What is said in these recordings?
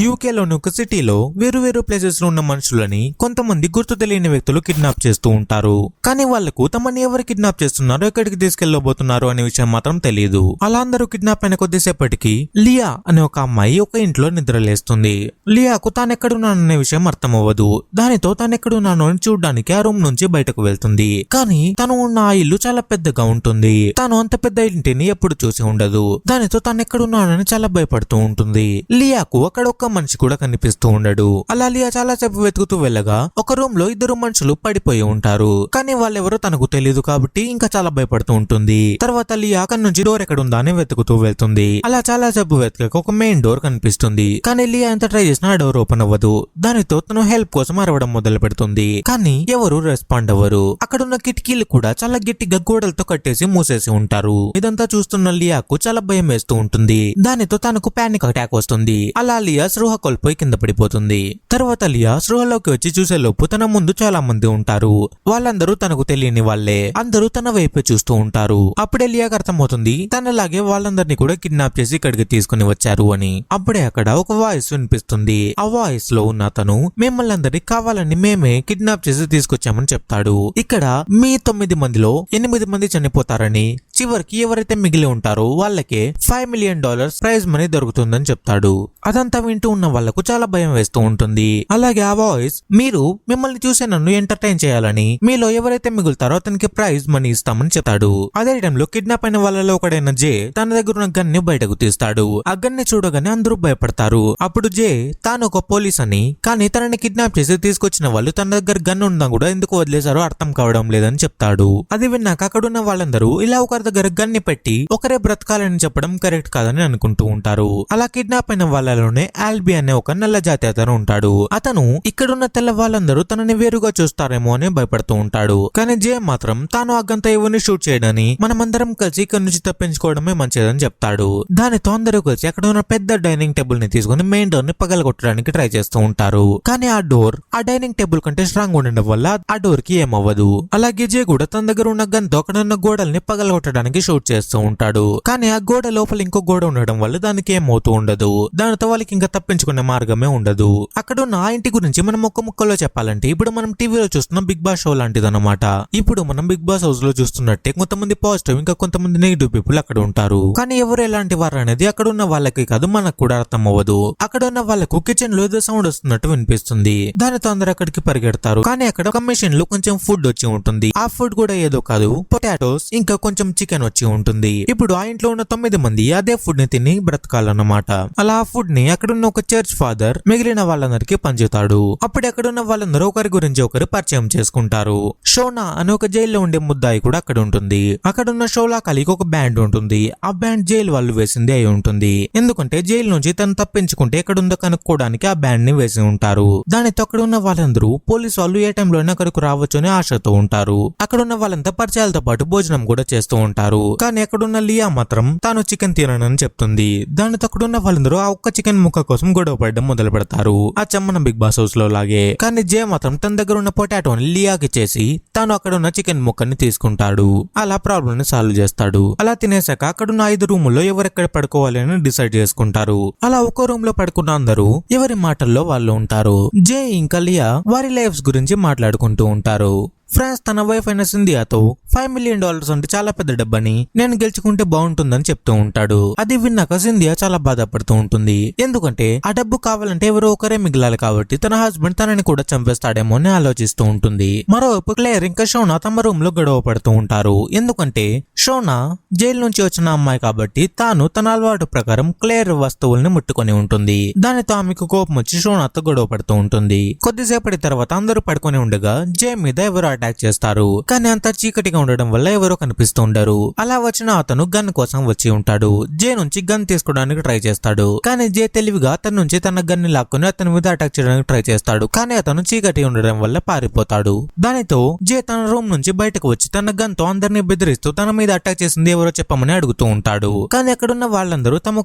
యూకేలోని ఒక సిటీలో వేరు వేరు ప్లేసెస్ లో ఉన్న మనుషులని కొంతమంది గుర్తు తెలియని వ్యక్తులు కిడ్నాప్ చేస్తూ ఉంటారు. కానీ వాళ్లకు తమని ఎవరు కిడ్నాప్ చేస్తున్నారో ఎక్కడికి తీసుకెళ్లబోతున్నారు అనే విషయం మాత్రం తెలియదు. అలా అందరూ కిడ్నాప్ అయిన కొద్దిసేపటికి లియా అనే ఒక అమ్మాయి ఒక ఇంట్లో నిద్రలేస్తుంది. లియాకు తానెక్కడున్నాననే విషయం అర్థం అవ్వదు. దానితో తానెక్కడున్నానో అని చూడ్డానికి ఆ రూమ్ నుంచి బయటకు వెళ్తుంది. కానీ తను ఉన్న ఆ ఇల్లు చాలా పెద్దగా ఉంటుంది. తాను అంత పెద్ద ఇంటిని ఎప్పుడు చూసి ఉండదు. దానితో తానెక్కడున్నానని చాలా భయపడుతూ ఉంటుంది. లియాకు అక్కడ ఒక్క మనిషి కూడా కనిపిస్తూ ఉండడు. అలా లియా చాలా సేపు వెతుకుతూ వెళ్ళగా ఒక రూమ్ లో ఇద్దరు మనుషులు పడిపోయి ఉంటారు. కానీ వాళ్ళెవరో తనకు తెలియదు కాబట్టి ఇంకా చాలా భయపడుతూ ఉంటుంది. తర్వాత లియా అక్కడి నుంచి డోర్ ఎక్కడ ఉందా అని వెతుకుతూ వెళ్తుంది. అలా చాలా సేపు వెతకక ఒక మెయిన్ డోర్ కనిపిస్తుంది. కానీ లియా ఎంత ట్రై చేసినా ఆ డోర్ ఓపెన్ అవ్వదు. దానితో తను హెల్ప్ కోసం అరవడం మొదలు పెడుతుంది. కానీ ఎవరు రెస్పాండ్ అవ్వరు. అక్కడున్న కిటికీలు కూడా చాలా గట్టిగా గోడలతో కట్టేసి మూసేసి ఉంటారు. ఇదంతా చూస్తున్న లియాకు చాలా భయం వేస్తూ ఉంటుంది. దానితో తనకు పానిక్ అటాక్ వస్తుంది. అలా లియా స్పృహ కోల్పోయి కింద పడిపోతుంది. తర్వాత లియా స్పృహలోకి వచ్చి చూసేలోపు తన ముందు చాలా మంది ఉంటారు. వాళ్ళందరూ తనకు తెలియని వాళ్లే. అందరూ తన వైపే చూస్తూ ఉంటారు. అప్పుడే లియాకి అర్థమవుతుంది తనలాగే వాళ్ళందరినీ కూడా కిడ్నాప్ చేసి ఇక్కడికి తీసుకుని వచ్చారు అని. అప్పుడే అక్కడ ఒక వాయిస్ వినిపిస్తుంది. ఆ వాయిస్ లో ఉన్న అతను మిమ్మల్ని అందరినీ కావాలని మేమే కిడ్నాప్ చేసి తీసుకొచ్చామని చెప్తాడు. ఇక్కడ మీ 9 మందిలో 8 మంది చనిపోతారని, చివరికి ఎవరైతే మిగిలి ఉంటారో వాళ్ళకే $5 మిలియన్ ప్రైజ్ మనీ దొరుకుతుందని చెప్తాడు. అదంతా వింటూ ఉన్న వాళ్లకు చాలా భయం వేస్తూ ఉంటుంది. అలాగే ఆ వాయిస్ మీరు మిమ్మల్ని చూసే నన్ను ఎంటర్టైన్ చేయాలని, మీలో ఎవరైతే మిగులుతారో అతనికి ప్రైజ్ మనీ ఇస్తామని చెప్తాడు. అదే టైంలో కిడ్నాప్ అయిన వాళ్ళలో ఒకడైన జే తన దగ్గర ఉన్న గన్ ని బయటకు తీస్తాడు. ఆ గన్ ని చూడగానే అందరూ భయపడతారు. అప్పుడు జే తాను ఒక పోలీస్ అని, కానీ తనని కిడ్నాప్ చేసి తీసుకొచ్చిన వాళ్ళు తన దగ్గర గన్ ఉన్నా కూడా ఎందుకు వదిలేశారో అర్థం కావడం లేదని చెప్తాడు. అది విన్నాక అక్కడున్న వాళ్ళందరూ ఇలా ఒకరి దగ్గర గన్ ని పెట్టి ఒకరే బ్రతకాలని చెప్పడం కరెక్ట్ కాదని అనుకుంటూ ఉంటారు. అలా కిడ్నాప్ అయిన వాళ్ళలోనే ఆల్బీ అనే ఒక నల్ల జాతి అతను ఉంటాడు. అతను ఇక్కడున్న తెల్ల వాళ్ళందరూ తనని వేరుగా చూస్తారేమో అని భయపడుతూ ఉంటాడు. కానీ జే మాత్రం తాను ఆ గంత ఎవరిని షూట్ చేయడని, మనమందరం కలిసి ఇక్కడ నుంచి తప్పించుకోవడమే మంచిదని చెప్తాడు. దానితో అందరూ కలిసి అక్కడ ఉన్న పెద్ద డైనింగ్ టేబుల్ ని తీసుకుని మెయిన్ డోర్ ని పగలగొట్టడానికి ట్రై చేస్తూ ఉంటారు. కానీ ఆ డోర్ ఆ డైనింగ్ టేబుల్ కంటే స్ట్రాంగ్ ఉండడం వల్ల ఆ డోర్ కి ఏమవ్వదు. అలాగే జే కూడా తన దగ్గర ఉన్న గన్ తో అక్కడ ఉన్న గోడల్ని పగలగొట్టడానికి షూట్ చేస్తూ ఉంటాడు. కానీ ఆ గోడ లోపల ఇంకో గోడ ఉండడం వల్ల దానికి ఏమవుతూ ఉండదు. దానితో వాళ్ళకి ఇంకా తప్పించుకునే మార్గమే ఉండదు. అక్కడ ఉన్న ఆ ఇంటి గురించి మనం ఒక్క ముక్కలో చెప్పాలంటే ఇప్పుడు మనం టీవీలో చూస్తున్న బిగ్ బాస్ షో లాంటిదన్నమాట. ఇప్పుడు మనం బిగ్ బాస్ హౌస్ లో చూస్తున్నట్టే కొంతమంది పాజిటివ్ ఇంకా కొంతమంది నెగిటివ్ పీపుల్ అక్కడ ఉంటారు. కానీ ఎవరు ఎలాంటి వారు అనేది అక్కడ ఉన్న వాళ్ళకి కాదు మనకు కూడా అర్థం అవ్వదు. అక్కడ ఉన్న వాళ్ళకు కిచెన్ లో ఏదో సౌండ్ వస్తున్నట్టు వినిపిస్తుంది. దానితో అందరూ అక్కడికి పరిగెడతారు. కానీ అక్కడ ఒక మెషిన్ లో కొంచెం ఫుడ్ వచ్చి ఉంటుంది. ఆ ఫుడ్ కూడా ఏదో కాదు, పొటాటోస్ ఇంకా కొంచెం చికెన్ వచ్చి ఉంటుంది. ఇప్పుడు ఆ ఇంట్లో ఉన్న 9 మంది అదే ఫుడ్ ని తిని బ్రతకాలన్నమాట. అలా ఆ ఫుడ్ ని అక్కడున్న ఒక చర్చ్ ఫాదర్ మిగిలిన వాళ్ళందరికీ పంచుతాడు. అప్పుడు అక్కడున్న వాళ్ళందరూ ఒకరి గురించి ఒకరు పరిచయం చేసుకుంటారు. షోనా అనే ఒక జైల్లో ఉండే ముద్దాయి కూడా అక్కడ ఉంటుంది. అక్కడున్న షోలా కలిగి ఒక బ్యాండ్ ఉంటుంది. ఆ బ్యాండ్ జైలు వాళ్ళు వేసింది అయి ఉంటుంది. ఎందుకంటే జైలు నుంచి తను తప్పించుకుంటే ఎక్కడుందో కనుక్కోవడానికి ఆ బ్యాండ్ ని వేసి ఉంటారు. దానితో అక్కడ ఉన్న వాళ్ళందరూ పోలీసు వాళ్ళు ఏ టైంలోనే అక్కడికి రావచ్చు అని ఆశతో ఉంటారు. అక్కడున్న వాళ్ళంతా పరిచయాలతో పాటు భోజనం కూడా చేస్తూ ఉంటారు. కానీ అక్కడున్న లియా మాత్రం తాను చికెన్ తిననని చెప్తుంది. దానితో అక్కడున్న వాళ్ళందరూ ఆ ఒక్క చికెన్ ముక్క కోసం గొడవ పడడం మొదలు పెడతారు. ఆ చెమ్మన బిగ్ బాస్ హౌస్ లో లాగే. కానీ జే మాత్రం తన దగ్గర ఉన్న పొటాటోని లియాకి చేసి తాను అక్కడ ఉన్న చికెన్ ముక్కని తీసుకుంటాడు. అలా ప్రాబ్లం ని సాల్వ్ చేస్తాడు. అలా తినేసాక అక్కడున్న 5 రూముల్లో ఎవరెక్కడ పడుకోవాలి అని డిసైడ్ చేసుకుంటారు. అలా ఒక్కో రూమ్ లో పడుకున్న అందరూ ఎవరి మాటల్లో వాళ్ళు ఉంటారు. జే ఇంకా లియా వారి లైఫ్స్ గురించి మాట్లాడుకుంటూ ఉంటారు. ఫ్రాన్స్ తన వైఫ్ అయిన సింధియాతో $5 మిలియన్ అంటే చాలా పెద్ద డబ్బని, నేను గెలుచుకుంటే బాగుంటుందని చెప్తూ ఉంటాడు. అది విన్నాక సింధియా చాలా బాధపడుతూ ఉంటుంది. ఎందుకంటే ఆ డబ్బు కావాలంటే ఎవరో ఒకరే మిగిలాలి కాబట్టి తన హస్బెండ్ తనని కూడా చంపేస్తాడేమో అని ఆలోచిస్తూ ఉంటుంది. మరోవైపు క్లేర్ ఇంకా షోనా తమ రూమ్ లో గొడవ పడుతూ ఉంటారు. ఎందుకంటే షోనా జైలు నుంచి వచ్చిన అమ్మాయి కాబట్టి తాను తన అలవాటు ప్రకారం క్లేర్ వస్తువుల్ని ముట్టుకొని ఉంటుంది. దానితో ఆమెకు కోపం వచ్చి షోనాతో గొడవ పడుతూ ఉంటుంది. కొద్దిసేపటి తర్వాత అందరూ పడుకొని ఉండగా జే మీద ఎవరు అటాక్ చేస్తారు. కానీ అంతా చీకటిగా ఉండడం వల్ల ఎవరో కనిపిస్తూ ఉండరు. అలా వచ్చిన అతను గన్ కోసం వచ్చి ఉంటాడు. జే నుంచి గన్ తీసుకోవడానికి ట్రై చేస్తాడు. కానీ జే తెలివిగా అతని నుంచి తన గన్ ని లాక్కుని అతని మీద అటాక్ చేయడానికి ట్రై చేస్తాడు. కానీ అతను చీకటి ఉండడం వల్ల పారిపోతాడు. దానితో జే తన రూమ్ నుంచి బయటకు వచ్చి తన గన్ తో అందరినీ బెదిరిస్తూ తన మీద అటాక్ చేసింది ఎవరో చెప్పమని అడుగుతూ ఉంటాడు. కానీ అక్కడున్న వాళ్ళందరూ తాము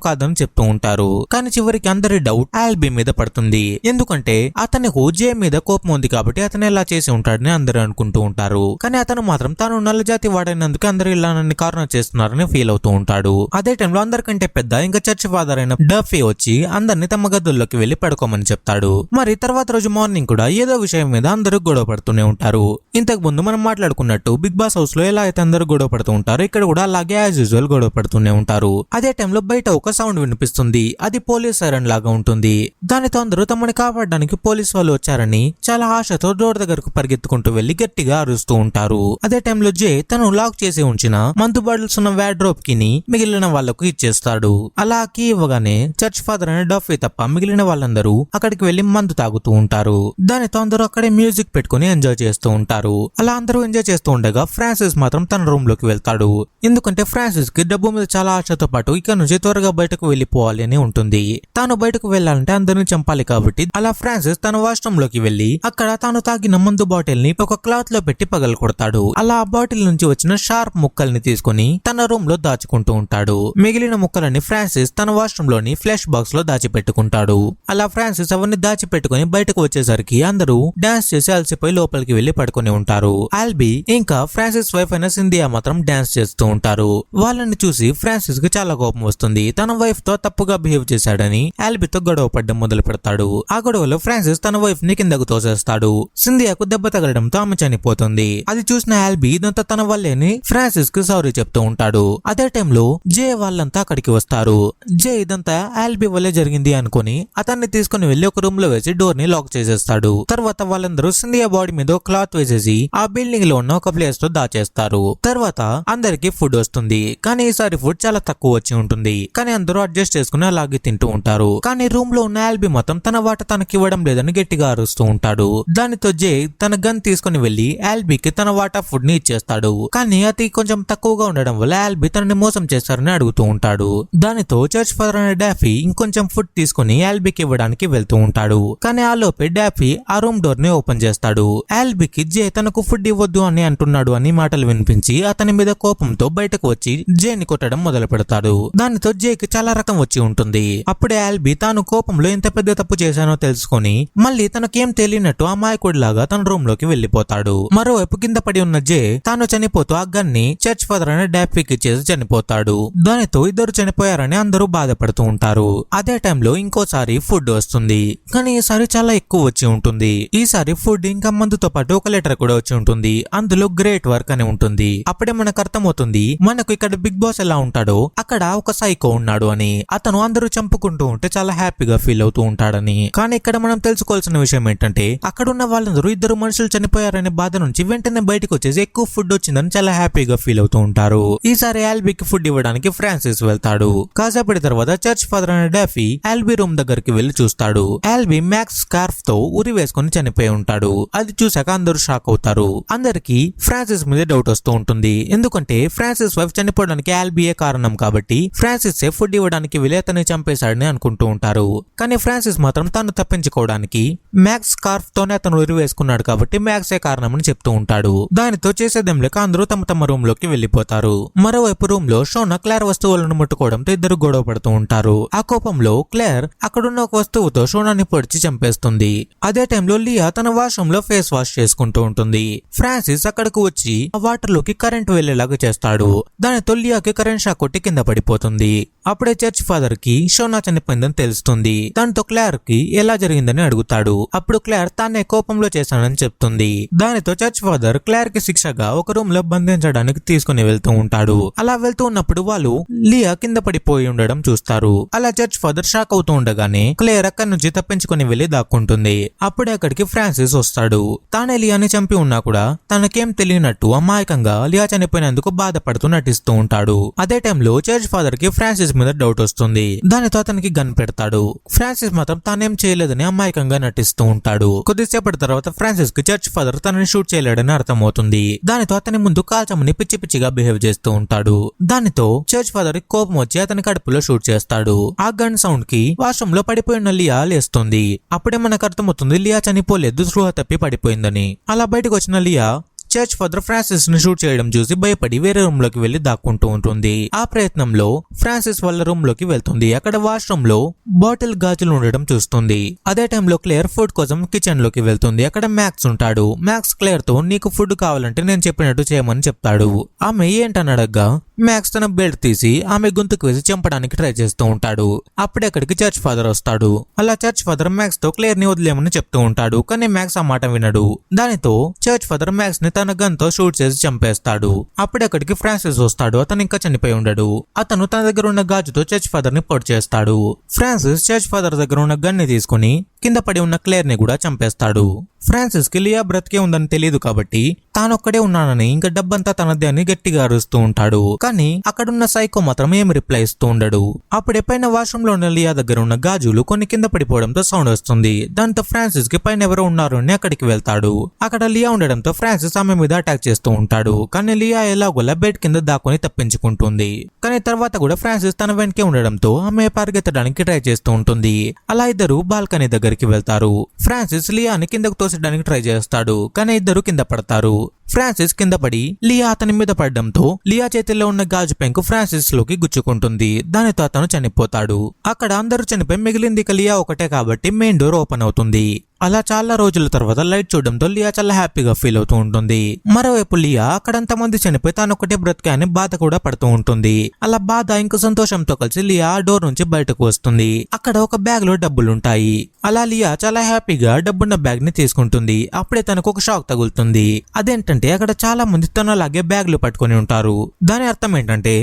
కాదని చెప్తూ ఉంటారు. కానీ చివరికి అందరి డౌట్ ఆల్బీ మీద పడుతుంది. ఎందుకంటే అతనికి జే మీద కోపం ఉంది కాబట్టి అతను ఎలా చేసి ఉంటాడు చేశాడని అందరూ అనుకుంటూ ఉంటారు. కానీ అతను మాత్రం తాను నల్ల జాతి వాడైనందుకు అందరూ ఇలా నన్ను కార్నర్ చేస్తున్నారని ఫీల్ అవుతూ ఉంటాడు. అదే టైంలో అందరికంటే పెద్ద ఇంకా చర్చ్ ఫాదర్ అయిన డఫీ వచ్చి అందరినీ తమ గదుల్లోకి వెళ్లి పడుకోమని చెప్తాడు. మరి తర్వాత రోజు మార్నింగ్ కూడా ఏదో విషయం మీద అందరూ గొడవ పడుతూనే ఉంటారు. ఇంతకు ముందు మనం మాట్లాడుకున్నట్టు బిగ్ బాస్ హౌస్ లో ఎలా అయితే అందరూ గొడవ పడుతూ ఉంటారు, ఇక్కడ కూడా అలాగే యాజ్ యూజువల్ గొడవ పడుతూనే ఉంటారు. అదే టైంలో బయట ఒక సౌండ్ వినిపిస్తుంది. అది పోలీస్ సైరన్ లాగా ఉంటుంది. దానితో అందరూ తమని కాపాడడానికి పోలీస్ వాళ్ళు వచ్చారని చాలా ఆశతో డోర్ దగ్గరకు పరిగెత్తుకుంటూ వెళ్లి గట్టిగా అరుస్తూ ఉంటారు. అదే టైంలో జే తను లాక్ చేసి ఉంచిన మందు బాటిల్స్ ఉన్న వార్డ్రోబ్ కి మిగిలిన వాళ్లకు ఇచ్చేస్తాడు. అలా కీ ఇవ్వగానే చర్చ్ ఫాదర్ అనే డఫీ తప్ప మిగిలిన వాళ్ళందరూ అక్కడికి వెళ్లి మందు తాగుతూ ఉంటారు. దానితో అందరూ అక్కడే మ్యూజిక్ పెట్టుకుని ఎంజాయ్ చేస్తూ ఉంటారు. అలా అందరూ ఎంజాయ్ చేస్తూ ఉండగా ఫ్రాన్సిస్ మాత్రం తన రూమ్ లోకి వెళ్తాడు. ఎందుకంటే ఫ్రాన్సిస్ కి డబ్బు మీద చాలా ఆశతో పాటు ఇక్కడ నుంచి త్వరగా బయటకు వెళ్లిపోవాలి అని ఉంటుంది. తాను బయటకు వెళ్లాలంటే అందరిని చంపాలి కాబట్టి అలా ఫ్రాన్సిస్ తన వాష్రూమ్ లోకి వెళ్లి అక్కడ తాను తాగిన మందు బాటిల్ ని ఒక క్లాత్ లో పెట్టి పగలు కొడతాడు. అలా ఆ బాటిల్ నుంచి వచ్చిన షార్ప్ ముక్కల్ని తీసుకుని తన రూమ్ లో దాచుకుంటూ ఉంటాడు. మిగిలిన ముక్కలని ఫ్రాన్సిస్ తన వాష్రూమ్ లోని ఫ్లాష్ బాక్స్ లో దాచిపెట్టుకుంటాడు. అలా ఫ్రాన్సిస్ అవన్నీ దాచిపెట్టుకుని బయటకు వచ్చేసరికి అందరూ డాన్స్ చేసి అలసిపోయి లోపలికి వెళ్లి పడుకుని ఉంటారు. ఆల్బీ ఇంకా ఫ్రాన్సిస్ వైఫ్ అయిన సింధియా మాత్రం డాన్స్ చేస్తూ ఉంటారు. వాళ్ళని చూసి ఫ్రాన్సిస్ కి చాలా కోపం వస్తుంది. తన వైఫ్ తో తప్పుగా బిహేవ్ చేశాడని ఆల్బీతో గొడవ పడ్డం మొదలు పెడతాడు. ఆ గొడవలో ఫ్రాన్సిస్ తన వైఫ్ ని కిందకు తోసేస్తాడు. సింధియాకు దెబ్బ తగలడంతో ఆమె చనిపోతుంది. అది చూసిన ఆల్బీ ఇదంతా తన వల్లేని ఫ్రాన్సిస్ కి సారీ చెప్తూ ఉంటాడు. అదే టైంలో జే వాళ్ళంతా అక్కడికి వస్తారు. జే ఇదంతా ఆల్బీ వల్లే జరిగింది అనుకుని అతన్ని తీసుకుని వెళ్లి ఒక రూమ్ లో వేసి డోర్ ని లాక్ చేసేస్తాడు. తర్వాత వాళ్ళందరూ సింధియా బాడీ మీద క్లాత్ వేసేసి ఆ బిల్డింగ్ లో ఉన్న ఒక ప్లేస్ లో దాచేస్తారు. తర్వాత అందరికి ఫుడ్ వస్తుంది. కానీ ఈసారి ఫుడ్ చాలా తక్కువ వచ్చి ఉంటుంది. కానీ అందరూ అడ్జస్ట్ చేసుకుని అలాగే తింటూ ఉంటారు. కానీ రూమ్ లో ఉన్న ఆల్బీ మొత్తం తన వాట తనకి ఇవ్వడం లేదని గట్టిగా అరుస్తూ ఉంటాడు. దానితో జే తన గన్ తీసుకుని వెళ్లి ఆల్బీకి తన వాటా ఫుడ్ ని ఇచ్చేస్తాడు. కానీ అది కొంచెం తక్కువగా ఉండడం వల్ల ఆల్బీ తనని మోసం చేస్తారని అడుగుతూ ఉంటాడు. దానితో చర్చ్ ఫాదర్ అనే డాఫీ ఇంకొంచెం ఫుడ్ తీసుకుని ఆల్బీకి ఇవ్వడానికి వెళ్తూ ఉంటాడు. కానీ ఆ లోపే డాఫీ ఆ రూమ్ డోర్ ని ఓపెన్ చేస్తాడు. ఆల్బీకి జే తనకు ఫుడ్ ఇవ్వద్దు అని అంటున్నాడు అని మాటలు వినిపించి అతని మీద కోపంతో బయటకు వచ్చి జేని కొట్టడం మొదలు పెడతాడు. దానితో జేకి చాలా రకం వచ్చి ఉంటుంది. అప్పుడే ఆల్బీ తాను కోపంలో ఎంత పెద్ద తప్పు చేశానో తెలుసుకొని మళ్ళీ తనకేం తెలియనట్టు అమాయకుడిలాగా తన రూమ్ లోకి వెళ్లిపోతాడు. మరోవైపు కింద పడి ఉన్న జే తాను చనిపోతూ ఆ గన్ని చర్చ్ ఫాదర్ అనే డాఫీకి చేసి చనిపోతాడు. దానితో ఇద్దరు చనిపోయారని అందరూ బాధపడుతూ ఉంటారు. అదే టైంలో ఇంకోసారి ఫుడ్ వస్తుంది. కానీ ఈసారి చాలా ఎక్కువ వచ్చి ఉంటుంది. ఈసారి ఫుడ్ ఇంకా మందుతో పాటు ఒక లెటర్ కూడా వచ్చి ఉంటుంది. అందులో గ్రేట్ వర్క్ అని ఉంటుంది. అప్పుడే మనకు అర్థమవుతుంది మనకు ఇక్కడ బిగ్ బాస్ ఎలా ఉంటాడో అక్కడ ఒక సైకో ఉన్నాడు అని. అతను అందరూ చంపుకుంటూ ఉంటే చాలా హ్యాపీగా ఫీల్ అవుతూ ఉంటాడని. కానీ ఇక్కడ మనం తెలుసుకోవాల్సిన విషయం ఏంటంటే అక్కడ ఉన్న వాళ్ళందరూ ఇద్దరు మనుషులు చనిపోయారనే బాధ నుంచి వెంటనే బయటకు వచ్చేసి ఎక్కువ ఫుడ్ వచ్చిందని చాలా హ్యాపీగా ఫీల్ అవుతూ ఉంటారు. ఈసారి ఆల్బీకి ఫుడ్ ఇవ్వడానికి ఫ్రాన్సిస్ వెళ్తాడు. కాసేపటి తర్వాత చర్చ్ ఫాదర్ అనే డాఫీ ఆల్బీ రూమ్ దగ్గరికి వెళ్లి చూస్తాడు. ఆల్బీ మ్యాక్స్ స్కార్ఫ్ తో ఉరి వేసుకుని చనిపోయి ఉంటాడు. అది చూసాక అందరూ షాక్ అవుతారు. అందరికి ఫ్రాన్సిస్ మీద డౌట్ వస్తూ ఉంటుంది. ఎందుకంటే ఫ్రాన్సిస్ వైఫ్ చనిపోవడానికి ఆల్బీయే కారణం కాబట్టి ఫ్రాన్సిస్ ఫుడ్ ఇవ్వడానికి వెళ్ళి అతన్ని చంపేశాడని అనుకుంటూ ఉంటారు. కానీ ఫ్రాన్సిస్ మాత్రం తాను తప్పించుకోవడానికి మ్యాక్స్ స్కార్ఫ్ తోనే అతను ఉరి వేసుకున్నాడు కాబట్టి మ్యాక్సే కారణం అని చెప్తూ ఉంటాడు. దానితో చేసేదేం లేక అందరూ తమ తమ రూమ్ లోకి వెళ్లిపోతారు. మరోవైపు రూమ్ లో షోనా క్లేర్ వస్తువులను ముట్టుకోవడంతో ఇద్దరు గొడవ పడుతూ ఉంటారు. ఆ కోపంలో క్లేర్ అక్కడున్న ఒక వస్తువుతో షోనాని పొడిచి చంపేస్తుంది. అదే టైంలో లియా తన వాష్రూమ్ లో ఫేస్ వాష్ చేసుకుంటూ ఉంటుంది. ఫ్రాన్సిస్ అక్కడికి వచ్చి ఆ వాటర్ లోకి కరెంట్ వెళ్లేలాగా చేస్తాడు. దానితో లియాకి కరెంట్ షాక్ కొట్టి కింద పడిపోతుంది. అప్పుడే చర్చ్ ఫాదర్ కి షోనా చనిపోయిందని తెలుస్తుంది. దాంతో క్లేర్ కి ఎలా జరిగిందని అడుగుతాడు. అప్పుడు క్లేర్ తానే కోపంలో చేశానని చెప్తుంది. దానితో చర్చ్ ఫాదర్ క్లేర్ కి శిక్షగా ఒక రూమ్ లో బంధించడానికి తీసుకుని వెళ్తూ ఉంటాడు. అలా వెళ్తూ ఉన్నప్పుడు వాళ్ళు లియా కింద పడిపోయి ఉండడం చూస్తారు. అలా చర్చ్ ఫాదర్ షాక్ అవుతూ ఉండగానే క్లేర్ అక్కడి నుంచి తప్పించుకుని వెళ్లి దాక్కుంటుంది. అప్పుడే అక్కడికి ఫ్రాన్సిస్ వస్తాడు. తానే లియాని చంపి ఉన్నా కూడా తనకేం తెలియనట్టు అమాయకంగా లియా చనిపోయినందుకు బాధపడుతూ నటిస్తూ ఉంటాడు. అదే టైంలో చర్చ్ ఫాదర్ కి ఫ్రాన్సిస్ మీద డౌట్ వస్తుంది. దానితో అతనికి గన్ పెడతాడు. ఫ్రాన్సిస్ మాత్రం తానేం చేయలేదని అమాయకంగా నటిస్తూ ఉంటాడు. కొద్దిసేపటి తర్వాత ఫ్రాన్సిస్ కి చర్చ్ ఫాదర్ తనని షూట్ చేయలేడని అర్థమవుతుంది. దానితో అతని ముందు కాల్చమని పిచ్చి పిచ్చిగా బిహేవ్ చేస్తూ ఉంటాడు. దానితో చర్చ్ ఫాదర్ కోపం వచ్చి అతని కడుపులో షూట్ చేస్తాడు. ఆ గన్ సౌండ్ కి వాష్రూమ్ లో పడిపోయిన లియా లేస్తుంది. అప్పుడే మనకు అర్థమవుతుంది లియా చనిపోలేదు, స్పృహ తప్పి పడిపోయిందని. అలా బయటకు వచ్చిన లియా చర్చ్ ఫాదర్ ఫ్రాన్సిస్ ని షూట్ చేయడం చూసి భయపడి వేరే రూమ్ లోకి వెళ్లి దాక్కుంటూ ఉంటుంది. ఆ ప్రయత్నంలో ఫ్రాన్సిస్ వాళ్ళ రూమ్ లోకి వెళ్తుంది. అక్కడ వాష్రూమ్ లో బాటిల్ గాజులు ఉండడం చూస్తుంది. అదే టైంలో క్లేర్ ఫుడ్ కోసం కిచెన్ లోకి వెళ్తుంది. అక్కడ మ్యాక్స్ ఉంటాడు. మ్యాక్స్ క్లేర్ తో నీకు ఫుడ్ కావాలంటే నేను చెప్పినట్టు చేయమని చెప్తాడు. ఆమె ఏంటని అడగ్గా మ్యాక్స్ తన బెల్ట్ తీసి ఆమె గొంతుకు వేసి చంపడానికి ట్రై చేస్తూ ఉంటాడు. అప్పుడే అక్కడికి చర్చ్ ఫాదర్ వస్తాడు. అలా చర్చ్ ఫాదర్ మ్యాక్స్ తో క్లేర్ ని వదిలేమని చెప్తూ ఉంటాడు. కానీ మ్యాక్స్ ఆ మాట వినడు. దానితో చర్చ్ ఫాదర్ మ్యాక్స్ ని తన గన్ తో షూట్ చేసి చంపేస్తాడు. అప్పుడే అక్కడికి ఫ్రాన్సిస్ వస్తాడు. అతను ఇంకా చనిపోయి ఉండడు. అతను తన దగ్గర ఉన్న గాజుతో చర్చ్ ఫాదర్ ని పొడి చేస్తాడు. ఫ్రాన్సిస్ చర్చ్ ఫాదర్ దగ్గర ఉన్న గన్ ని తీసుకుని కింద పడి ఉన్న క్లేర్ ని కూడా చంపేస్తాడు. ఫ్రాన్సిస్ కి లియా బ్రతికే ఉందని తెలియదు కాబట్టి తానొక్కడే ఉన్నానని ఇంకా డబ్బంతా తనదే అని గట్టిగా అరుస్తూ ఉంటాడు. కానీ అక్కడున్న సైకో మాత్రం ఏమి రిప్లై ఇస్తూ ఉండడు. అప్పుడే పైన వాష్రూమ్ లో ఉన్న లియా దగ్గర ఉన్న గాజులు కొన్ని కింద పడిపోవడంతో సౌండ్ వస్తుంది. దాంతో ఫ్రాన్సిస్ కి పైన ఎవరో ఉన్నారు అని అక్కడికి వెళ్తాడు. అక్కడ లియా ఉండడంతో ఫ్రాన్సిస్ ఆమె మీద అటాక్ చేస్తూ ఉంటాడు. కానీ లియా ఎలాగోలా బెడ్ కింద దాక్కుని తప్పించుకుంటుంది. కానీ తర్వాత కూడా ఫ్రాన్సిస్ తన వెనకే ఉండడంతో ఆమె పరిగెత్తడానికి ట్రై చేస్తూ ఉంటుంది. అలా ఇద్దరు బాల్కనీ దగ్గరికి వెళ్తారు. ఫ్రాన్సిస్ లియాని కిందకు తోసడానికి ట్రై చేస్తాడు. కానీ ఇద్దరు కింద పడతారు. ఫ్రాన్సిస్ కింద పడి లియా అతని మీద పడడంతో లియా చేతిలో ఉన్న గాజు పెంకు ఫ్రాన్సిస్ లోకి గుచ్చుకుంటుంది. దానితో అతను చనిపోతాడు. అక్కడ అందరూ చనిపోయి మిగిలింది ఇక లియా ఒకటే కాబట్టి మెయిన్ డోర్ ఓపెన్ అవుతుంది. అలా చాలా రోజుల తర్వాత లైట్ చూడడంతో లియా చాలా హ్యాపీగా ఫీల్ అవుతూ ఉంటుంది. మరోవైపు లియా అక్కడంత మంది చనిపోయి తాను ఒకటే బ్రతికా అని బాధ కూడా పడుతూ ఉంటుంది. అలా బాధ ఇంకా సంతోషంతో కలిసి లియా ఆ డోర్ నుంచి బయటకు వస్తుంది. అక్కడ ఒక బ్యాగ్ లో డబ్బులుంటాయి. అలా లియా చాలా హ్యాపీగా డబ్బున్న బ్యాగ్ ని తీసుకుంటుంది. అప్పుడే తనకు ఒక షాక్ తగులుతుంది. అదేంటంటే అక్కడ చాలా మంది తనలాగే బ్యాగులు పట్టుకొని ఉంటారు. దాని అర్థం ఏంటంటే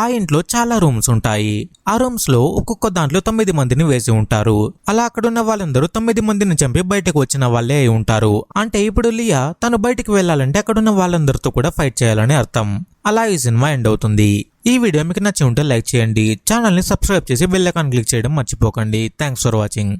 ఆ ఇంట్లో చాలా రూమ్స్ ఉంటాయి. ఆ రూమ్స్ లో ఒక్కొక్క దాంట్లో 9 మందిని వేసి ఉంటారు. అలా అక్కడున్న వాళ్ళందరూ 9 మందిని చంపి బయటకు వచ్చిన వాళ్ళే అయి ఉంటారు. అంటే ఇప్పుడు లియా తను బయటకు వెళ్లాలంటే అక్కడున్న వాళ్ళందరితో కూడా ఫైట్ చేయాలని అర్థం. అలా ఈ సినిమా ఎండ్ అవుతుంది. ఈ వీడియో మీకు నచ్చి ఉంటే లైక్ చేయండి. ఛానల్ ని సబ్స్క్రైబ్ చేసి బెల్ ఐకాన్ క్లిక్ చేయడం మర్చిపోకండి. Thanks for watching.